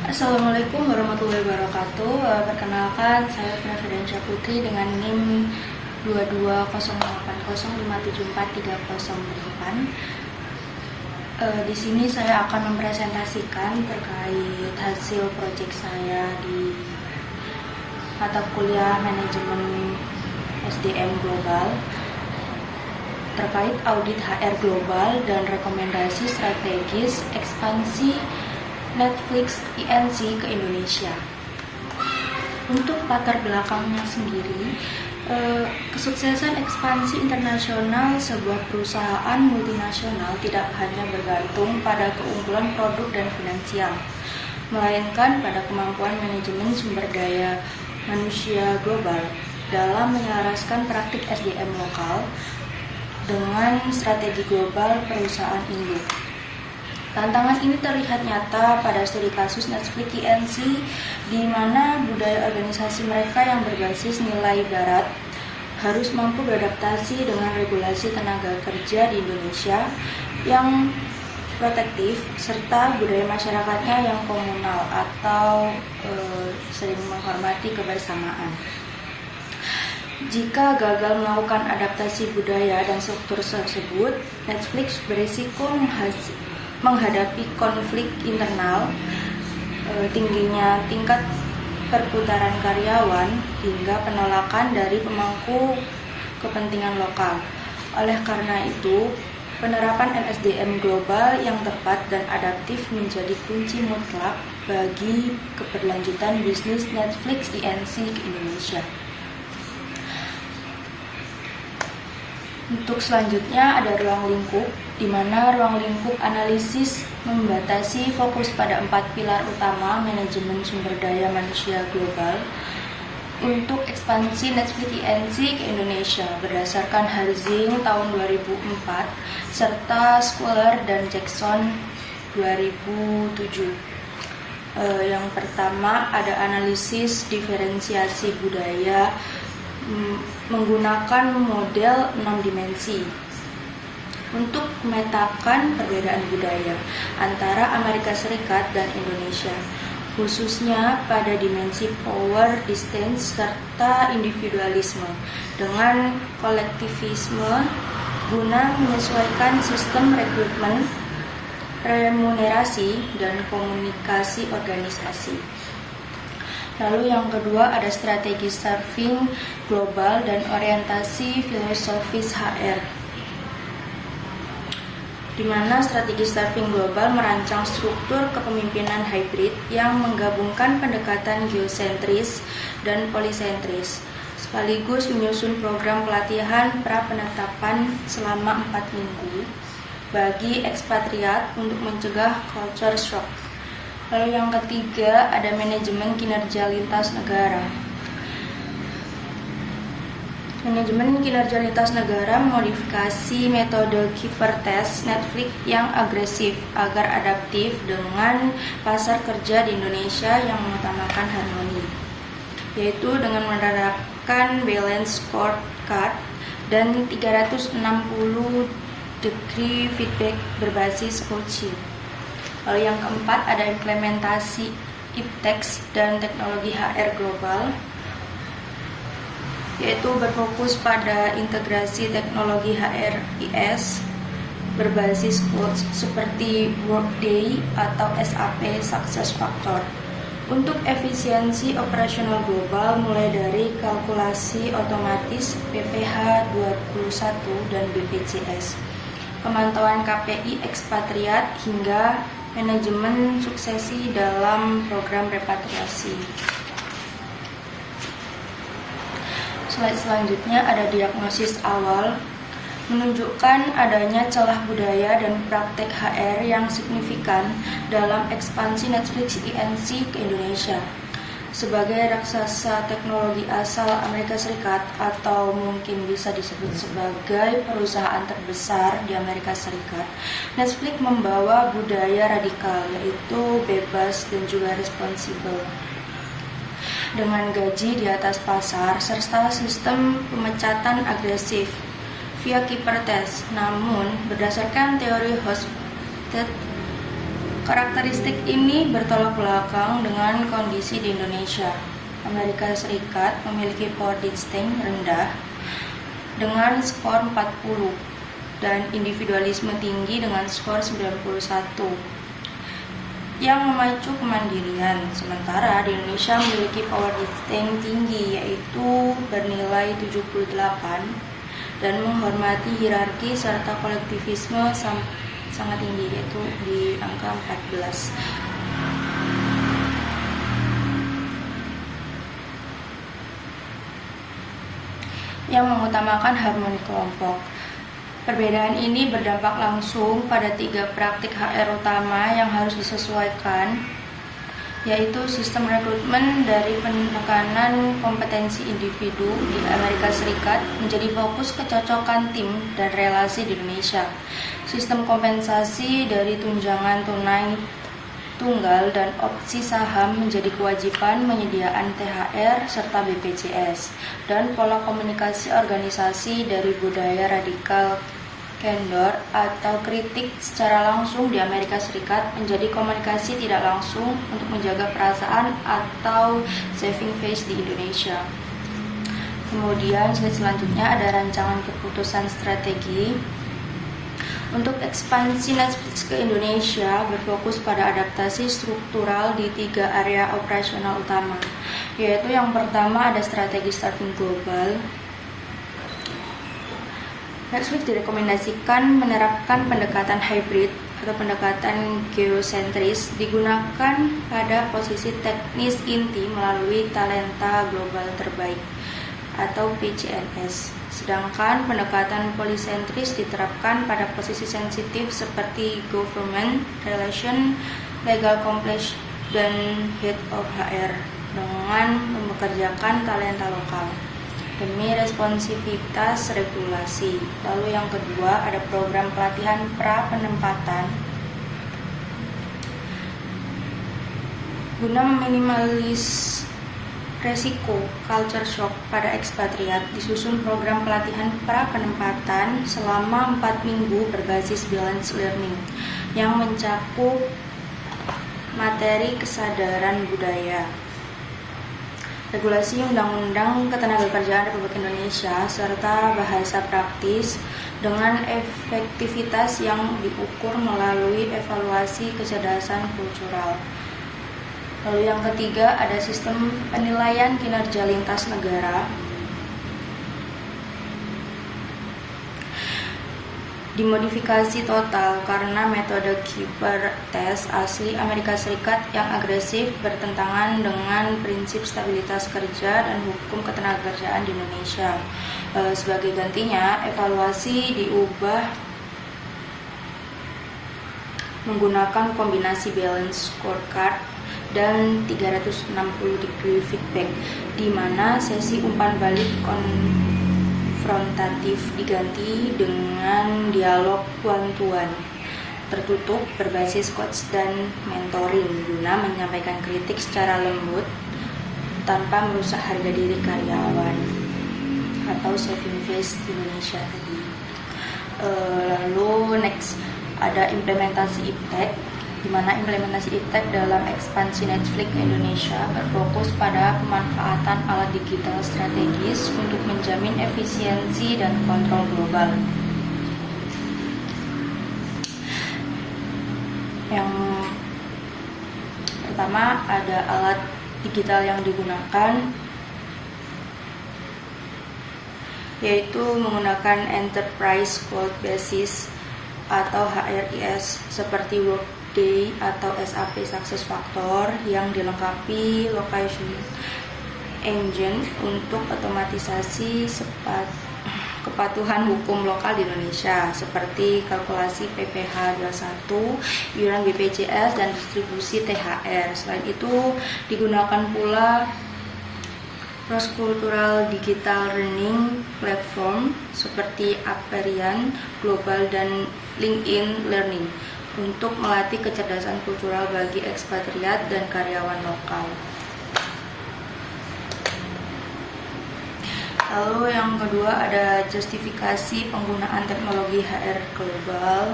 Assalamualaikum warahmatullahi wabarakatuh. Perkenalkan, saya Fina Fidansyah Putri dengan NIM 22080574308. Di sini saya akan mempresentasikan terkait hasil proyek saya di mata kuliah manajemen SDM global terkait audit HR global dan rekomendasi strategis ekspansi Netflix INC ke Indonesia. Untuk latar belakangnya sendiri, kesuksesan ekspansi internasional sebuah perusahaan multinasional tidak hanya bergantung pada keunggulan produk dan finansial, melainkan pada kemampuan manajemen sumber daya manusia global dalam menyelaraskan praktik SDM lokal dengan strategi global perusahaan induk. Tantangan ini terlihat nyata pada studi kasus Netflix INC, di mana budaya organisasi mereka yang berbasis nilai barat harus mampu beradaptasi dengan regulasi tenaga kerja di Indonesia yang protektif, serta budaya masyarakatnya yang komunal atau sering menghormati kebersamaan. Jika gagal melakukan adaptasi budaya dan struktur tersebut, Netflix berisiko menghadapi konflik internal, tingginya tingkat perputaran karyawan, hingga penolakan dari pemangku kepentingan lokal. Oleh karena itu, penerapan MSDM global yang tepat dan adaptif menjadi kunci mutlak bagi keberlanjutan bisnis Netflix INC ke Indonesia. Untuk selanjutnya ada ruang lingkup, di mana ruang lingkup analisis membatasi fokus pada 4 pilar utama manajemen sumber daya manusia global untuk ekspansi Netflix INC ke Indonesia berdasarkan Harzing tahun 2004 serta Schuler dan Jackson 2007. Yang pertama ada analisis diferensiasi budaya menggunakan model 6 dimensi untuk memetakan perbedaan budaya antara Amerika Serikat dan Indonesia, khususnya pada dimensi power, distance, serta individualisme dengan kolektivisme guna menyesuaikan sistem rekrutmen, remunerasi, dan komunikasi organisasi. Lalu yang kedua ada strategi staffing global dan orientasi filosofis HR, di mana strategi staffing global merancang struktur kepemimpinan hybrid yang menggabungkan pendekatan geosentris dan polisentris, sekaligus menyusun program pelatihan pra-penetapan selama 4 minggu bagi ekspatriat untuk mencegah culture shock. Lalu yang ketiga ada manajemen kinerja lintas negara. Manajemen kinerja lintas negara memodifikasi metode Kiefer Test Netflix yang agresif agar adaptif dengan pasar kerja di Indonesia yang mengutamakan harmoni, yaitu dengan menerapkan balance scorecard dan 360 degree feedback berbasis coaching. Lalu yang keempat ada implementasi IPTEX dan teknologi HR global, yaitu berfokus pada integrasi teknologi HRIS berbasis quotes seperti Workday atau SAP SuccessFactors untuk efisiensi operasional global, mulai dari kalkulasi otomatis PPH 21 dan BPJS, pemantauan KPI ekspatriat, hingga manajemen suksesi dalam program repatriasi. Slide selanjutnya ada diagnosis awal, menunjukkan adanya celah budaya dan praktek HR yang signifikan dalam ekspansi Netflix INC ke Indonesia. Sebagai raksasa teknologi asal Amerika Serikat, atau mungkin bisa disebut sebagai perusahaan terbesar di Amerika Serikat, Netflix membawa budaya radikal, yaitu bebas dan juga responsibel, dengan gaji di atas pasar serta sistem pemecatan agresif via Kiefer Test. Namun, berdasarkan teori Hofstede Karakteristik ini bertolak belakang dengan kondisi di Indonesia. Amerika Serikat memiliki power density rendah dengan skor 40 dan individualisme tinggi dengan skor 91 yang memacu kemandirian. Sementara di Indonesia memiliki power density tinggi yaitu bernilai 78 dan menghormati hierarki serta kolektivisme sangat tinggi yaitu di angka 14. Yang mengutamakan harmoni kelompok. Perbedaan ini berdampak langsung pada 3 praktik HR utama yang harus disesuaikan, yaitu sistem rekrutmen dari penekanan kompetensi individu di Amerika Serikat menjadi fokus kecocokan tim dan relasi di Indonesia. Sistem kompensasi dari tunjangan tunai tunggal dan opsi saham menjadi kewajiban penyediaan THR serta BPJS, dan pola komunikasi organisasi dari budaya radikal candor atau kritik secara langsung di Amerika Serikat menjadi komunikasi tidak langsung untuk menjaga perasaan atau saving face di Indonesia. Kemudian slide selanjutnya ada rancangan keputusan strategi. Untuk ekspansi Netflix ke Indonesia berfokus pada adaptasi struktural di 3 area operasional utama, yaitu yang pertama ada strategi starving global. Netflix direkomendasikan menerapkan pendekatan hybrid atau pendekatan geosentris digunakan pada posisi teknis inti melalui talenta global terbaik atau PCNS. Sedangkan pendekatan polisentris diterapkan pada posisi sensitif seperti government relation, legal compliance, dan head of HR dengan mempekerjakan talenta lokal demi responsivitas regulasi. Lalu yang kedua ada program pelatihan pra penempatan guna meminimalis resiko culture shock pada ekspatriat. Disusun program pelatihan pra penempatan selama 4 minggu berbasis balance learning yang mencakup materi kesadaran budaya, regulasi Undang-Undang Ketenagakerjaan Republik Indonesia, serta bahasa praktis dengan efektivitas yang diukur melalui evaluasi kecerdasan kultural. Lalu yang ketiga ada sistem penilaian kinerja lintas negara. Dimodifikasi total karena metode Kipper Test asli Amerika Serikat yang agresif bertentangan dengan prinsip stabilitas kerja dan hukum ketenagakerjaan di Indonesia. Sebagai gantinya, evaluasi diubah menggunakan kombinasi balance scorecard dan 360 degree feedback, di mana sesi umpan balik konfrontatif diganti dengan dialog one-to-one tertutup berbasis coach dan mentoring guna menyampaikan kritik secara lembut tanpa merusak harga diri karyawan atau saving face di Indonesia tadi. Lalu next ada implementasi iptek, di mana implementasi iptek dalam ekspansi Netflix ke Indonesia berfokus pada pemanfaatan alat digital strategis untuk menjamin efisiensi dan kontrol global. Yang pertama ada alat digital yang digunakan, yaitu menggunakan Enterprise Cloud Basis atau HRIS seperti Workday atau SAP SuccessFactors yang dilengkapi Location Engine untuk otomatisasi kepatuhan hukum lokal di Indonesia seperti kalkulasi PPh 21, iuran BPJS, dan distribusi THR. Selain itu digunakan pula cross-cultural digital learning platform seperti Aperian Global dan LinkedIn Learning untuk melatih kecerdasan kultural bagi ekspatriat dan karyawan lokal. Lalu yang kedua ada justifikasi penggunaan teknologi HR global.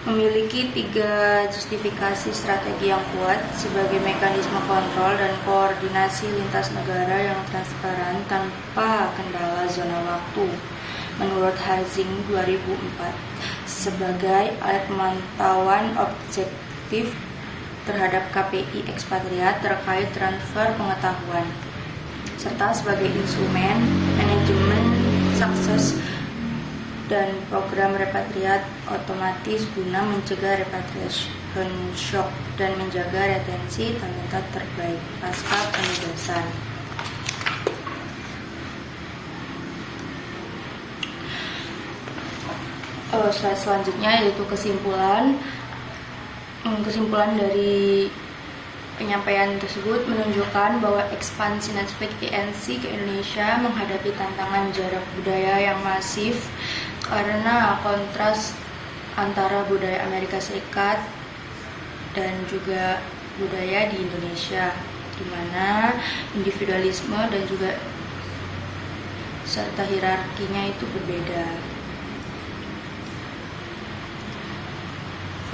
memiliki 3 justifikasi strategi yang kuat sebagai mekanisme kontrol dan koordinasi lintas negara yang transparan tanpa kendala zona waktu. Menurut Hazing 2004, sebagai alat pemantauan objektif terhadap KPI ekspatriat terkait transfer pengetahuan, serta sebagai instrumen manajemen sukses dan program repatriat otomatis guna mencegah repatriation shock dan menjaga retensi talenta terbaik pasca penugasan. Slide selanjutnya yaitu kesimpulan dari penyampaian tersebut menunjukkan bahwa ekspansi Netflix INC ke Indonesia menghadapi tantangan jarak budaya yang masif karena kontras antara budaya Amerika Serikat dan juga budaya di Indonesia, di mana individualisme dan juga serta hierarkinya itu berbeda.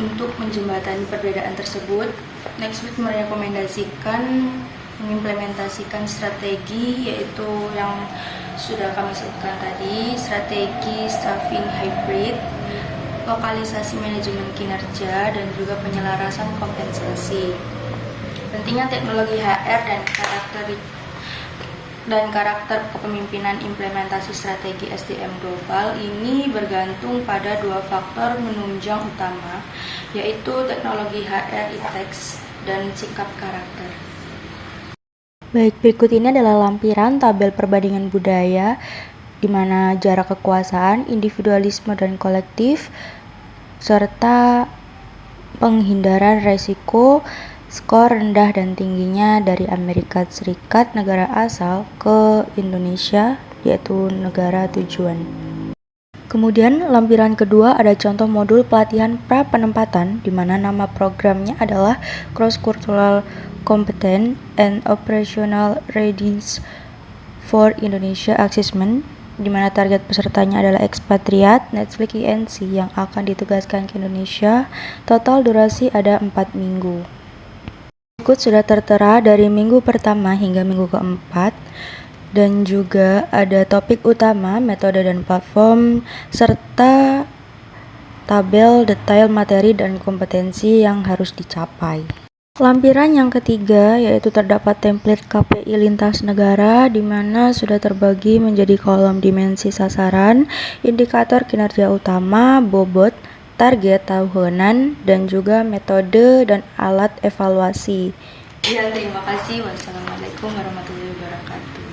Untuk menjembatani perbedaan tersebut, Netflix merekomendasikan mengimplementasikan strategi yaitu yang sudah kami sebutkan tadi, strategi staffing hybrid, lokalisasi manajemen kinerja, dan juga penyelarasan kompensasi. Pentingnya teknologi HR dan karakter kepemimpinan implementasi strategi SDM global ini bergantung pada 2 faktor menunjang utama, yaitu teknologi HR ITEX dan sikap karakter. Baik, berikut ini adalah lampiran tabel perbandingan budaya di mana jarak kekuasaan, individualisme dan kolektif serta penghindaran resiko, skor rendah dan tingginya dari Amerika Serikat negara asal ke Indonesia yaitu negara tujuan. Kemudian lampiran kedua ada contoh modul pelatihan pra penempatan di mana nama programnya adalah Cross Cultural Competence and Operational Readiness for Indonesia Assessment, di mana target pesertanya adalah ekspatriat Netflix INC yang akan ditugaskan ke Indonesia. Total durasi ada 4 minggu. Berikut sudah tertera dari minggu pertama hingga minggu keempat, dan juga ada topik utama, metode dan platform, serta tabel detail materi dan kompetensi yang harus dicapai. Lampiran yang ketiga yaitu terdapat template KPI lintas negara di mana sudah terbagi menjadi kolom dimensi sasaran, indikator kinerja utama, bobot, target tahunan, dan juga metode dan alat evaluasi. Ya, terima kasih. Wassalamualaikum warahmatullahi wabarakatuh.